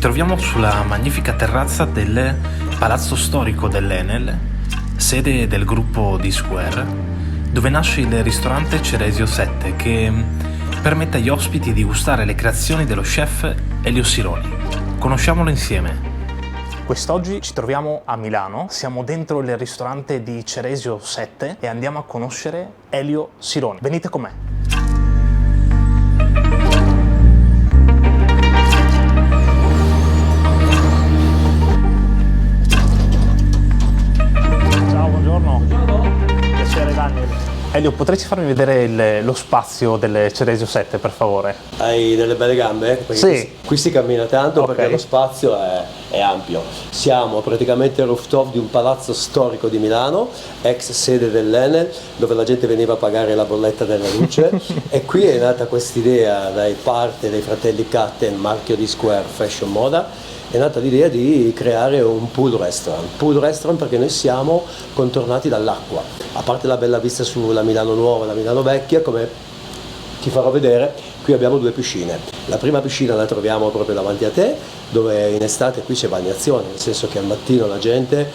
troviamo sulla magnifica terrazza del Palazzo Storico dell'Enel, sede del gruppo D-Square, dove nasce il ristorante Ceresio 7 che permette agli ospiti di gustare le creazioni dello chef Elio Sironi. Conosciamolo insieme. Quest'oggi ci troviamo a Milano, siamo dentro il ristorante di Ceresio 7 e andiamo a conoscere Elio Sironi. Venite con me. Elio, potresti farmi vedere lo spazio del Ceresio 7, per favore? Hai delle belle gambe? Perché sì. Qui si cammina tanto, okay, perché lo spazio è ampio. Siamo praticamente al rooftop di un palazzo storico di Milano, ex sede dell'Enel, dove la gente veniva a pagare la bolletta della luce. E qui è nata quest'idea dai parte dei fratelli Katten, marchio di Square Fashion Moda. È nata l'idea di creare un pool restaurant perché noi siamo contornati dall'acqua, a parte la bella vista sulla Milano Nuova e la Milano Vecchia, come ti farò vedere, qui abbiamo due piscine. La prima piscina la troviamo proprio davanti a te, dove in estate qui c'è bagnazione, nel senso che al mattino la gente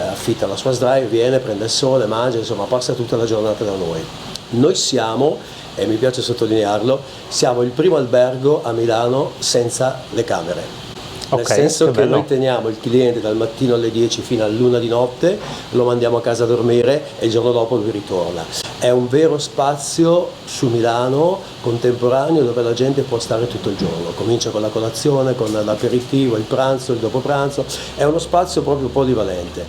affitta la sua sdraio, viene, prende il sole, mangia, insomma passa tutta la giornata da noi. Noi siamo, e mi piace sottolinearlo, siamo il primo albergo a Milano senza le camere. Nel senso che noi teniamo il cliente dal mattino alle 10 fino all'1 di notte, lo mandiamo a casa a dormire e il giorno dopo lui ritorna. È un vero spazio su Milano contemporaneo dove la gente può stare tutto il giorno. Comincia con la colazione, con l'aperitivo, il pranzo, il dopopranzo. È uno spazio proprio polivalente.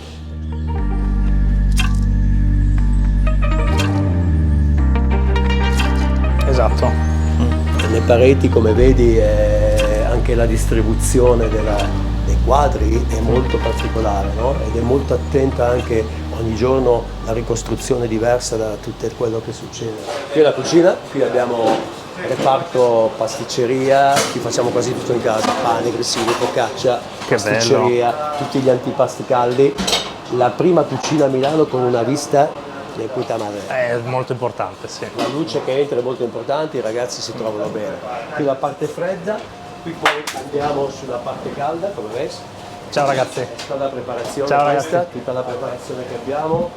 Esatto. Le pareti, come vedi, anche la distribuzione dei quadri è molto particolare, no? Ed è molto attenta anche ogni giorno la ricostruzione diversa da tutto quello che succede. Qui è la cucina, qui abbiamo reparto pasticceria, qui facciamo quasi tutto in casa, pane, grissini, focaccia, pasticceria, tutti gli antipasti caldi. La prima cucina a Milano con una vista di puta madre. È molto importante, sì. La luce che entra è molto importante, i ragazzi si trovano bene. Qui la parte fredda, qui poi andiamo sulla parte calda, come vedi. Ciao ragazzi. Tutta la preparazione. Ciao ragazzi. Tutta la preparazione che abbiamo.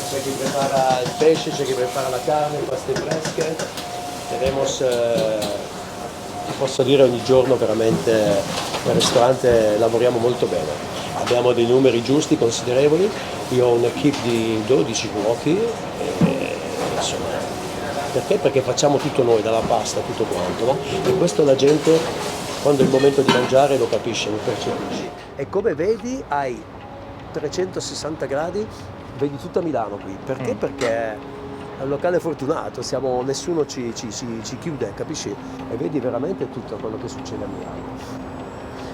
C'è chi prepara il pesce, c'è chi prepara la carne, paste fresche. Ti posso dire ogni giorno veramente nel ristorante lavoriamo molto bene. Abbiamo dei numeri giusti, considerevoli. Io ho un'equipe di 12 cuochi. Insomma, perché? Perché facciamo tutto noi, dalla pasta, tutto quanto, no? E questo la gente, quando è il momento di mangiare, lo capisce, lo percepisce. E come vedi, hai 360 gradi, vedi tutta Milano qui. Perché? Perché è un locale fortunato, nessuno ci chiude, capisci? E vedi veramente tutto quello che succede a Milano.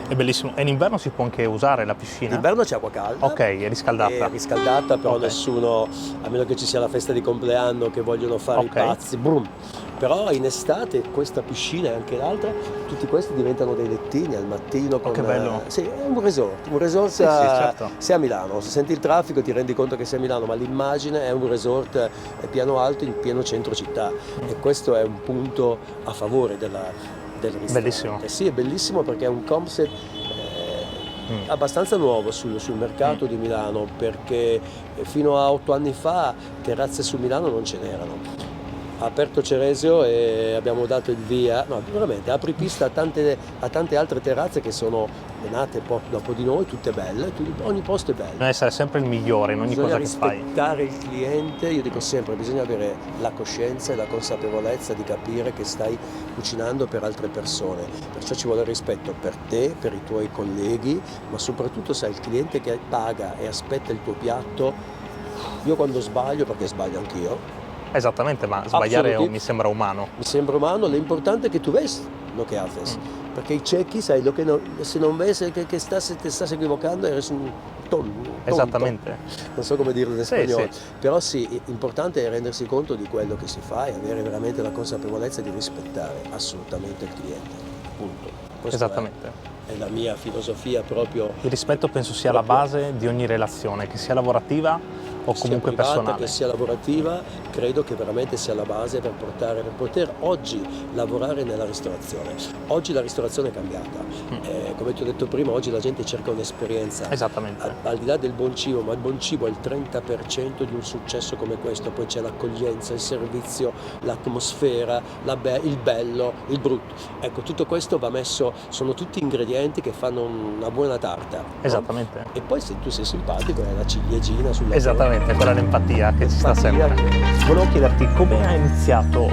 È bellissimo. E in inverno si può anche usare la piscina? In inverno c'è acqua calda. Ok, è riscaldata. È riscaldata, però nessuno, a meno che ci sia la festa di compleanno che vogliono fare i pazzi, boom. Però in estate questa piscina e anche l'altra, tutti questi diventano dei lettini al mattino. Con, che bello. Sì, è un resort sì, certo. Sei a Milano, se senti il traffico ti rendi conto che sei a Milano, ma l'immagine è un resort piano alto in pieno centro città. E questo è un punto a favore del ristorante. Bellissimo. Sì, è bellissimo perché è un concept abbastanza nuovo sul mercato di Milano, perché fino a 8 anni fa terrazze su Milano non ce n'erano. Ha aperto Ceresio e abbiamo dato il via, no, veramente apripista a tante altre terrazze che sono nate dopo di noi, tutte belle, ogni posto è bello. Bisogna essere sempre il migliore in ogni cosa che fai. Bisogna rispettare il cliente, io dico sempre, bisogna avere la coscienza e la consapevolezza di capire che stai cucinando per altre persone, perciò ci vuole rispetto per te, per i tuoi colleghi, ma soprattutto sai il cliente che paga e aspetta il tuo piatto. Io quando sbaglio, perché sbaglio anch'io. Esattamente, ma sbagliare mi sembra umano. Mi sembra umano, l'importante è che tu vedi lo che haces, perché i ciechi, sai, se non vedi che te estás equivocando, eres un tonto. Esattamente. Non so come dirlo in spagnolo, sì. Però sì, l'importante è rendersi conto di quello che si fa e avere veramente la consapevolezza di rispettare assolutamente il cliente. Punto. Esattamente. È la mia filosofia proprio. Il rispetto penso sia la base di ogni relazione, che sia lavorativa o comunque sia privata, personale? che sia lavorativa, credo che veramente sia la base per poter oggi lavorare nella ristorazione. Oggi la ristorazione è cambiata, come ti ho detto prima, oggi la gente cerca un'esperienza. Esattamente. Al di là del buon cibo, ma il buon cibo è il 30% di un successo come questo, poi c'è l'accoglienza, il servizio, l'atmosfera, il bello, il brutto. Ecco, tutto questo va messo, sono tutti ingredienti che fanno una buona tarta, no? Esattamente. E poi se tu sei simpatico è la ciliegina sulla Esattamente, quella è l'empatia che ci sta sempre. Volevo chiederti come hai iniziato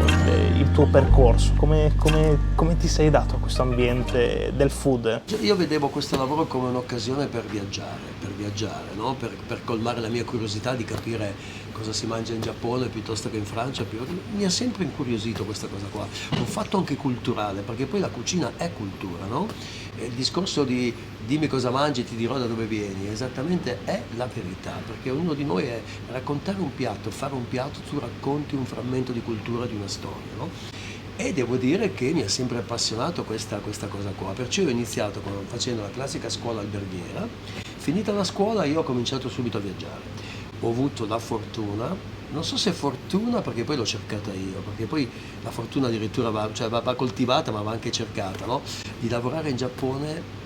il tuo percorso, come ti sei dato a questo ambiente del food? Io vedevo questo lavoro come un'occasione per viaggiare, no? Per colmare la mia curiosità di capire cosa si mangia in Giappone piuttosto che in Francia. Mi ha sempre incuriosito questa cosa qua, un fatto anche culturale, perché poi la cucina è cultura, no? E il discorso di dimmi cosa mangi e ti dirò da dove vieni, esattamente è la verità, perché ognuno di noi è raccontare un piatto, fare un piatto, tu racconti un frammento di cultura, di una storia, no? E devo dire che mi ha sempre appassionato questa cosa qua, perciò ho iniziato facendo la classica scuola alberghiera. Finita la scuola io ho cominciato subito a viaggiare, ho avuto la fortuna, non so se fortuna perché poi l'ho cercata io, perché poi la fortuna addirittura va coltivata ma va anche cercata, no? Di lavorare in Giappone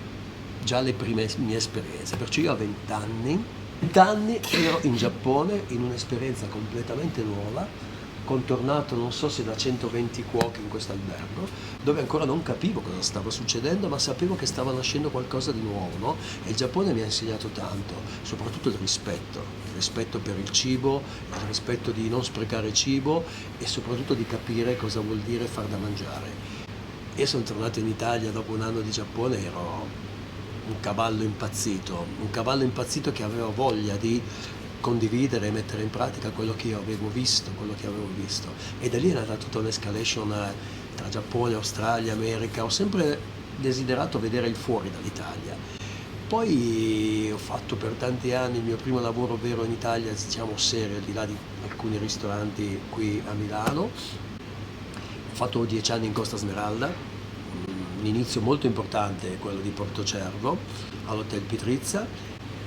già alle prime mie esperienze, perciò io a 20 anni ero in Giappone in un'esperienza completamente nuova, contornato non so se da 120 cuochi in questo albergo, dove ancora non capivo cosa stava succedendo, ma sapevo che stava nascendo qualcosa di nuovo, no? E il Giappone mi ha insegnato tanto, soprattutto il rispetto per il cibo, il rispetto di non sprecare cibo e soprattutto di capire cosa vuol dire far da mangiare. Io sono tornato in Italia dopo un anno di Giappone, ero un cavallo impazzito che aveva voglia di condividere e mettere in pratica quello che io avevo visto, e da lì è nata tutta un'escalation tra Giappone, Australia, America. Ho sempre desiderato vedere il fuori dall'Italia. Poi ho fatto per tanti anni il mio primo lavoro vero in Italia, diciamo serio, al di là di alcuni ristoranti qui a Milano. Ho fatto 10 anni in Costa Smeralda, un inizio molto importante è quello di Portocervo, all'Hotel Pitrizza,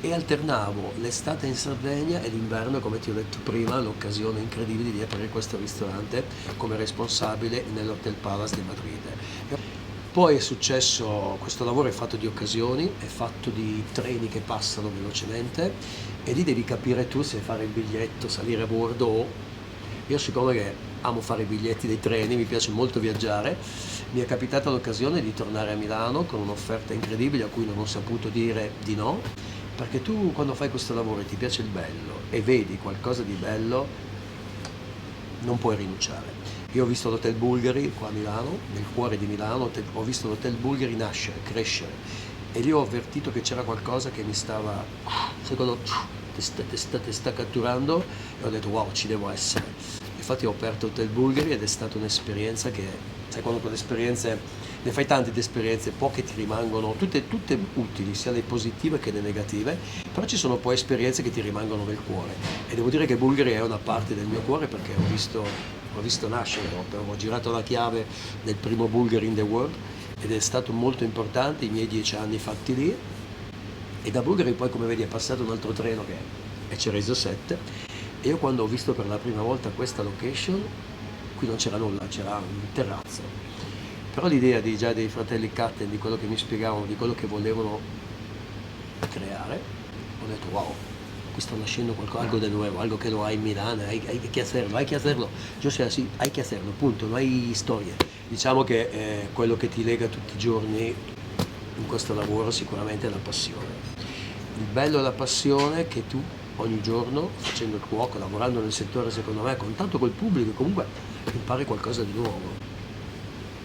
e alternavo l'estate in Sardegna e l'inverno, come ti ho detto prima, l'occasione incredibile di aprire questo ristorante come responsabile nell'Hotel Palace di Madrid. Poi è successo, questo lavoro è fatto di occasioni, è fatto di treni che passano velocemente e lì devi capire tu se fare il biglietto, salire a bordo o... Io siccome che amo fare i biglietti dei treni, mi piace molto viaggiare, mi è capitata l'occasione di tornare a Milano con un'offerta incredibile a cui non ho saputo dire di no, perché tu quando fai questo lavoro e ti piace il bello e vedi qualcosa di bello non puoi rinunciare. Io ho visto l'Hotel Bulgari qua a Milano, nel cuore di Milano, ho visto l'Hotel Bulgari nascere, crescere, e lì ho avvertito che c'era qualcosa che mi stava, secondo ti sta catturando, e ho detto wow, ci devo essere. Infatti ho aperto Hotel Bulgari ed è stata un'esperienza che, sai, quando quelle esperienze, ne fai tante di esperienze, poche ti rimangono, tutte utili, sia le positive che le negative, però ci sono poi esperienze che ti rimangono nel cuore, e devo dire che Bulgari è una parte del mio cuore perché ho visto nascere, ho girato la chiave del primo Bulgari in the world ed è stato molto importante, i miei 10 anni fatti lì, e da Bulgari poi, come vedi, è passato un altro treno che è Ceresio 7, e io quando ho visto per la prima volta questa location, qui non c'era nulla, c'era un terrazzo, però l'idea dei fratelli Katten, di quello che mi spiegavano, di quello che volevano creare, ho detto wow, qui sta nascendo algo di nuovo, algo che lo hai in Milano, hay que hacerlo, yo sé así, hay que hacerlo, punto, no hay storie. Diciamo che quello che ti lega tutti i giorni in questo lavoro sicuramente è la passione. Il bello è la passione che tu ogni giorno, facendo il cuoco, lavorando nel settore, secondo me, con tanto col pubblico, comunque impari qualcosa di nuovo.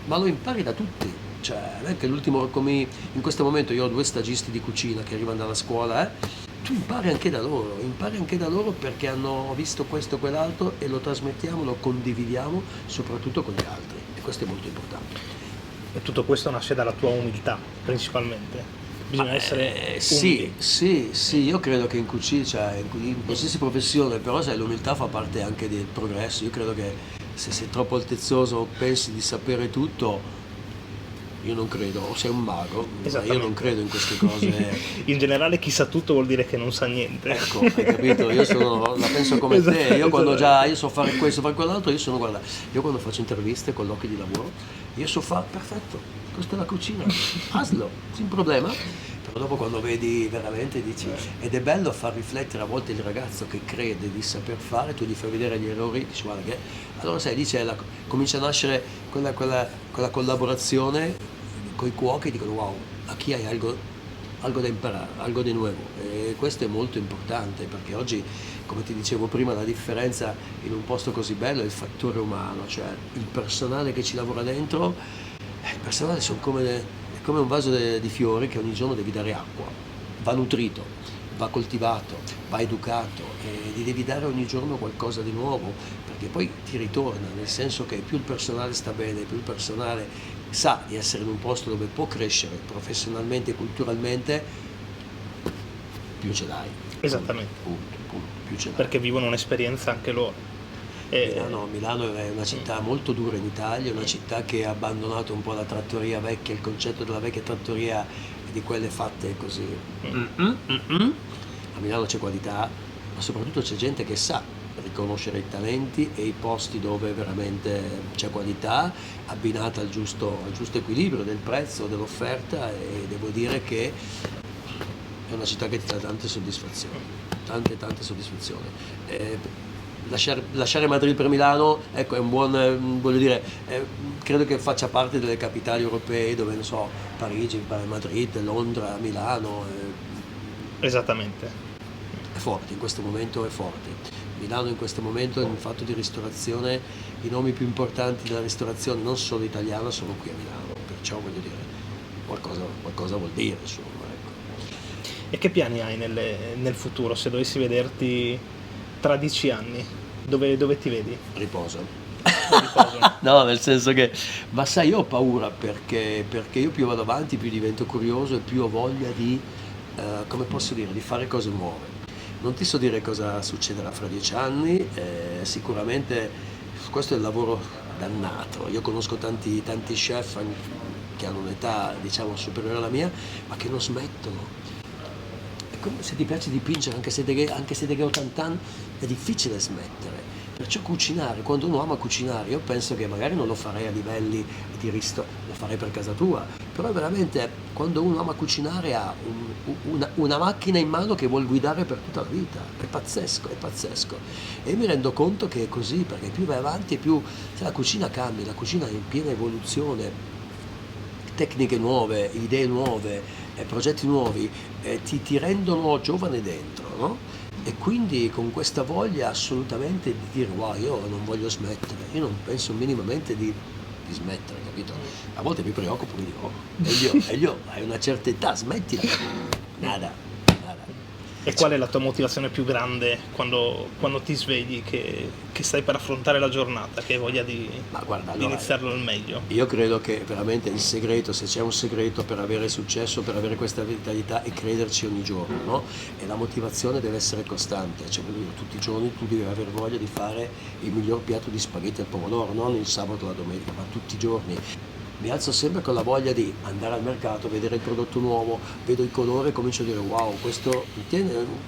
Ma lo impari da tutti. Cioè, non è che l'ultimo, come in questo momento io ho 2 stagisti di cucina che arrivano dalla scuola, tu impari anche da loro perché hanno visto questo o quell'altro e lo trasmettiamo, lo condividiamo soprattutto con gli altri, e questo è molto importante. E tutto questo nasce dalla tua umiltà, principalmente. Bisogna essere umili. Sì, io credo che in cucina, cioè in qualsiasi professione, però sai, l'umiltà fa parte anche del progresso. Io credo che se sei troppo altezzoso o pensi di sapere tutto, io non credo, o sei un mago, ma io Esattamente. non credo in queste cose. In generale chi sa tutto vuol dire che non sa niente. Ecco, hai capito? Io la penso come te, io quando io so fare questo, fare quell'altro, guarda, io quando faccio interviste, colloqui di lavoro, io so fare, perfetto, questa è la cucina, aslo, sin problema. Però dopo quando vedi veramente dici, ed è bello far riflettere a volte il ragazzo che crede di saper fare, tu gli fai vedere gli errori, dici guarda che, allora sai, comincia a nascere quella collaborazione con i cuochi, dicono wow, a chi hai algo da imparare, algo di nuovo, e questo è molto importante perché oggi, come ti dicevo prima, la differenza in un posto così bello è il fattore umano, cioè il personale che ci lavora dentro, il personale è come un vaso di fiori che ogni giorno devi dare acqua, va nutrito, va coltivato, va educato e gli devi dare ogni giorno qualcosa di nuovo perché poi ti ritorna, nel senso che più il personale sta bene, più il personale sa di essere in un posto dove può crescere professionalmente e culturalmente, più ce l'hai. Esattamente. Punto, più ce l'hai. Perché vivono un'esperienza anche loro. Milano è una città molto dura in Italia, è una città che ha abbandonato un po' la trattoria vecchia, il concetto della vecchia trattoria e di quelle fatte così. A Milano c'è qualità, ma soprattutto c'è gente che sa riconoscere i talenti e i posti dove veramente c'è qualità, abbinata al giusto equilibrio del prezzo, dell'offerta, e devo dire che è una città che ti dà tante soddisfazioni, tante soddisfazioni. Lasciare Madrid per Milano, ecco, è un buon, voglio dire, credo che faccia parte delle capitali europee dove, non so, Parigi, Madrid, Londra, Milano. Esattamente. È forte, in questo momento è forte. Milano in questo momento, in fatto di ristorazione, i nomi più importanti della ristorazione, non solo italiana, sono qui a Milano, perciò voglio dire, qualcosa vuol dire, insomma. Ecco. E che piani hai nel futuro, se dovessi vederti tra 10 anni? Dove ti vedi? Riposo. Riposo. No, nel senso che, ma sai, io ho paura perché io più vado avanti, più divento curioso e più ho voglia di, come posso dire, di fare cose nuove. Non ti so dire cosa succederà fra 10 anni, sicuramente questo è il lavoro dannato. Io conosco tanti chef che hanno un'età, diciamo, superiore alla mia, ma che non smettono. È come se ti piace dipingere, anche se hai 80 anni, è difficile smettere. Perciò cucinare, quando uno ama cucinare, io penso che magari non lo farei a livelli di lo farei per casa tua, però veramente quando uno ama cucinare ha una macchina in mano che vuol guidare per tutta la vita, è pazzesco. E io mi rendo conto che è così, perché più vai avanti e più la cucina cambia, la cucina è in piena evoluzione, tecniche nuove, idee nuove, progetti nuovi, ti rendono giovane dentro, no? E quindi con questa voglia assolutamente di dire wow, io non voglio smettere, io non penso minimamente di smettere, capito? A volte mi preoccupo, mi dico, Elio, hai una certa età, smettila. Nada. E qual è la tua motivazione più grande quando ti svegli che stai per affrontare la giornata, che hai voglia di iniziarlo al meglio? Io credo che veramente il segreto, se c'è un segreto per avere successo, per avere questa vitalità, è crederci ogni giorno, no? E la motivazione deve essere costante, cioè tutti i giorni tu devi avere voglia di fare il miglior piatto di spaghetti al pomodoro, non il sabato o la domenica, ma tutti i giorni. Mi alzo sempre con la voglia di andare al mercato, vedere il prodotto nuovo, vedo il colore e comincio a dire wow,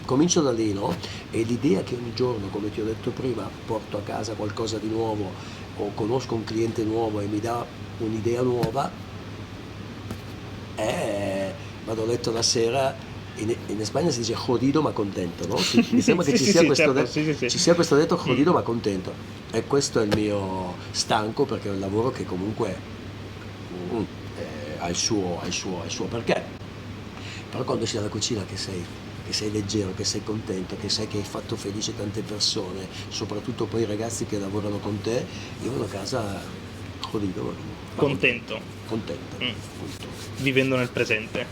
comincio da lì, no? E l'idea che ogni giorno, come ti ho detto prima, porto a casa qualcosa di nuovo o conosco un cliente nuovo e mi dà un'idea nuova, vado a letto la sera, in Spagna si dice jodido ma contento, no? Mi sembra che ci sia questo detto jodido ma contento, e questo è il mio stanco, perché è un lavoro che comunque ha il suo perché. Però quando sei alla cucina che sei leggero, che sei contento, che sai che hai fatto felice tante persone, soprattutto poi i ragazzi che lavorano con te, io vado a casa jodido, contento, punto. Vivendo nel presente.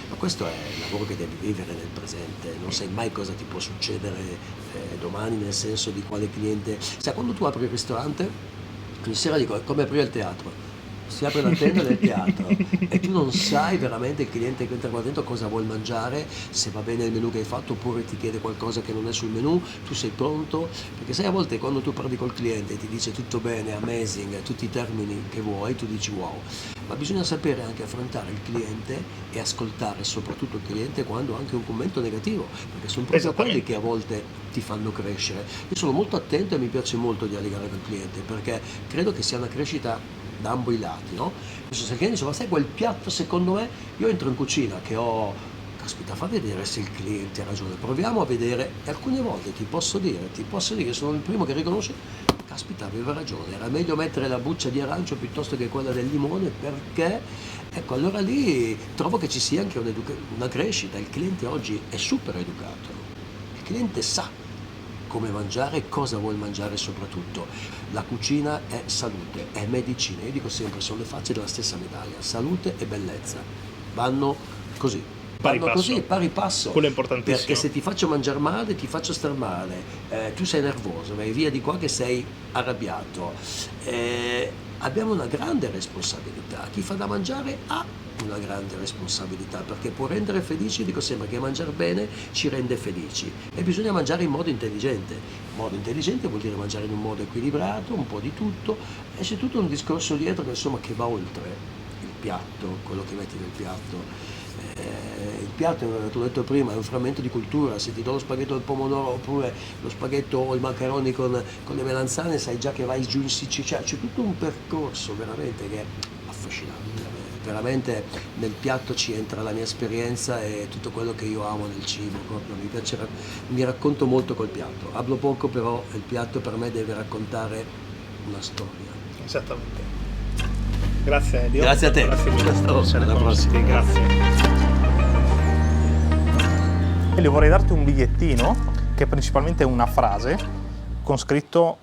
Ma questo è il lavoro che devi vivere nel presente, non sai mai cosa ti può succedere domani, nel senso di quale cliente. Sai, quando tu apri il ristorante, ogni sera dico, è come aprire il teatro. si apre la tenda del piatto e tu non sai veramente il cliente che entra qua dentro cosa vuol mangiare, se va bene il menù che hai fatto oppure ti chiede qualcosa che non è sul menù, tu sei pronto, perché sai a volte quando tu parli col cliente e ti dice tutto bene, amazing, tutti i termini che vuoi, tu dici wow, ma bisogna sapere anche affrontare il cliente e ascoltare soprattutto il cliente quando ha anche un commento negativo, perché sono proprio quelli che a volte ti fanno crescere. Io sono molto attento e mi piace molto dialogare col cliente perché credo che sia una crescita da ambo i lati, no? Se il cliente dice, ma sai quel piatto secondo me, io entro in cucina che ho, caspita, fa vedere se il cliente ha ragione, proviamo a vedere e alcune volte ti posso dire che sono il primo che riconosce, caspita, aveva ragione, era meglio mettere la buccia di arancio piuttosto che quella del limone perché, ecco, allora lì trovo che ci sia anche una crescita, il cliente oggi è super educato, il cliente sa come mangiare, cosa vuol mangiare soprattutto. La cucina è salute, è medicina, io dico sempre, sono le facce della stessa medaglia, salute e bellezza, vanno così. Vanno così, pari passo. Quello è importantissimo. Perché se ti faccio mangiare male, ti faccio star male, tu sei nervoso, vai via di qua che sei arrabbiato. Abbiamo una grande responsabilità, chi fa da mangiare ha una grande responsabilità perché può rendere felici, dico sempre che mangiare bene ci rende felici e bisogna mangiare in modo intelligente. Modo intelligente vuol dire mangiare in un modo equilibrato, un po' di tutto e c'è tutto un discorso dietro che insomma che va oltre il piatto, quello che metti nel piatto. Il piatto, te l'ho detto prima, è un frammento di cultura, se ti do lo spaghetto al pomodoro oppure lo spaghetto o i maccheroni con le melanzane sai già che vai giù in Sicilia, c'è tutto un percorso veramente che è affascinante, veramente nel piatto ci entra la mia esperienza e tutto quello che io amo nel cibo, proprio mi piace, mi racconto molto col piatto, hablo poco però il piatto per me deve raccontare una storia. Esattamente. Grazie Elio. Grazie a te. Alla prossima. Grazie. Elio, vorrei darti un bigliettino che è principalmente una frase con scritto,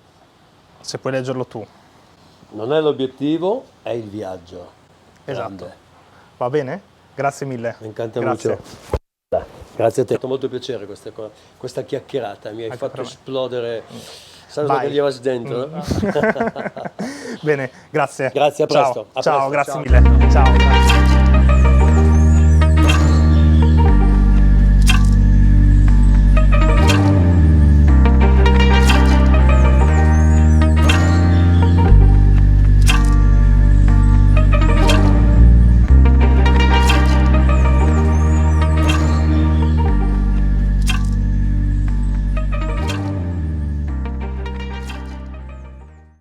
se puoi leggerlo tu. Non è l'obiettivo, è il viaggio. Esatto. Grande. Va bene? Grazie mille. Mi incanta Grazie. molto. Grazie a te. Mi ha fatto molto piacere questa chiacchierata, mi hai Anche fatto per me. esplodere. Sai cosa che gli avessi dentro? Bene, grazie. Grazie, a presto. Ciao, A presto. grazie Ciao. mille. Ciao.